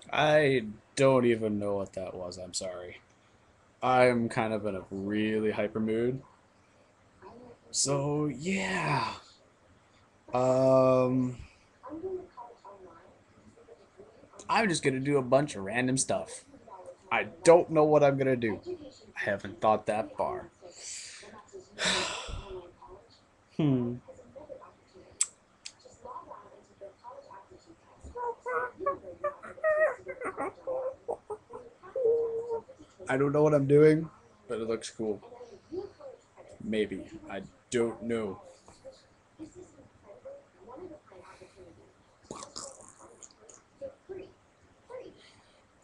I don't even know what that was. I'm sorry. I'm kind of in a really hyper mood. So, yeah. Um, I'm just gonna do a bunch of random stuff. I don't know what I'm gonna do. I haven't thought that far. Hmm. I don't know what I'm doing, but it looks cool. Maybe. I don't know.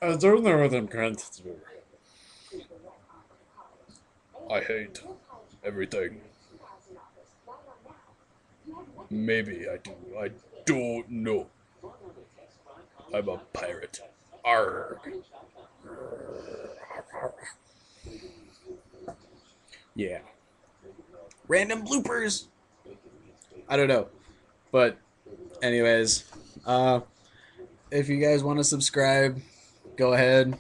I don't know what I'm going to do. I hate everything. Maybe I do. I don't know. I'm a pirate. Arr. Yeah. Random bloopers. I don't know. But anyways, uh if you guys want to subscribe, go ahead.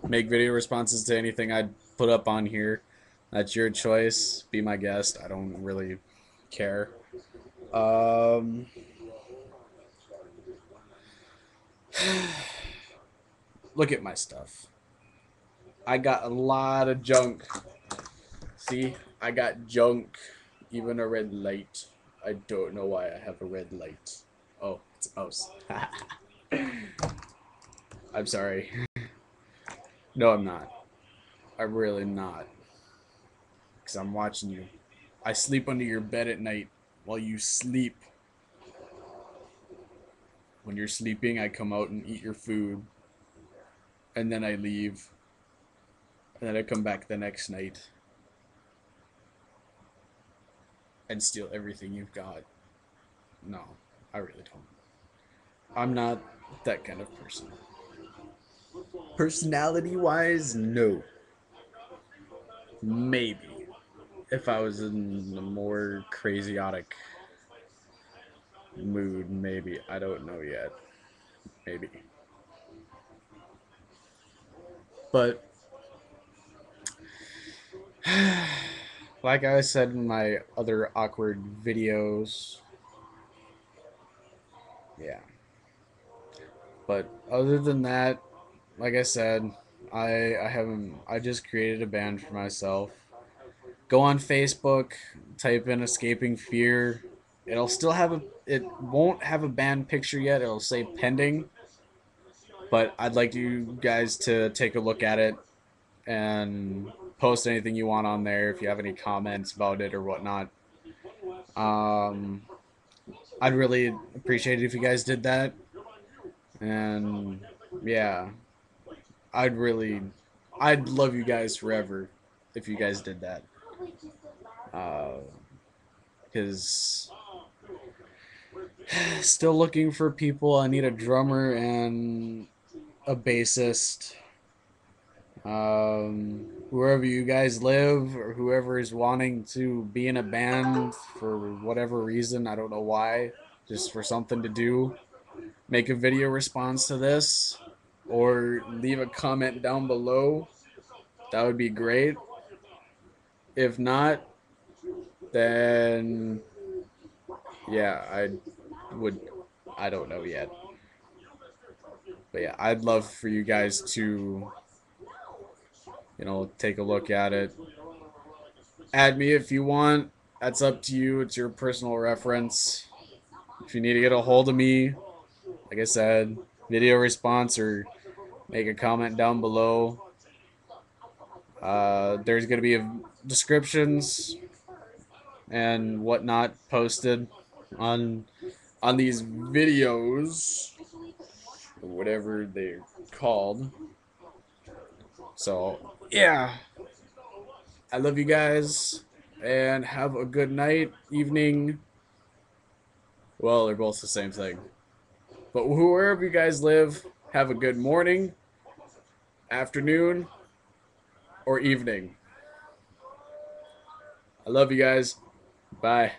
Make video responses to anything I put up on here. That's your choice. Be my guest. I don't really care. Um Look at my stuff. I got a lot of junk. See? I got junk. Even a red light. I don't know why I have a red light. Oh, it's a mouse. I'm sorry. No, I'm not. I'm really not. Because I'm watching you. I sleep under your bed at night while you sleep. When you're sleeping, I come out and eat your food. And then I leave. And then I come back the next night and steal everything you've got. No, I really don't. I'm not that kind of person. Personality wise, no. Maybe. If I was in a more crazy-otic mood, maybe. I don't know yet. Maybe. But like I said in my other awkward videos, yeah. But other than that, like I said, I haven't. I just created a band for myself. Go on Facebook, type in "Escaping Fear." It'll still have a. It won't have a band picture yet. It'll say pending, but I'd like you guys to take a look at it and post anything you want on there if you have any comments about it or whatnot. Um, I'd really appreciate it if you guys did that. And yeah, I'd love you guys forever if you guys did that. Because still looking for people. I need a drummer and a bassist. Wherever you guys live or whoever is wanting to be in a band for whatever reason, I don't know why, just for something to do, make a video response to this or leave a comment down below. That would be great. If not, then yeah, would I don't know yet. But yeah, I'd love for you guys to, take a look at it. Add me if you want. That's up to you. It's your personal reference. If you need to get a hold of me, like I said, video response or make a comment down below. There's going to be descriptions and whatnot posted on these videos or whatever they're called. So yeah, I love you guys and have a good night, evening, Well, they're both the same thing. But wherever you guys live, have a good morning, afternoon, or evening. I love you guys. Bye.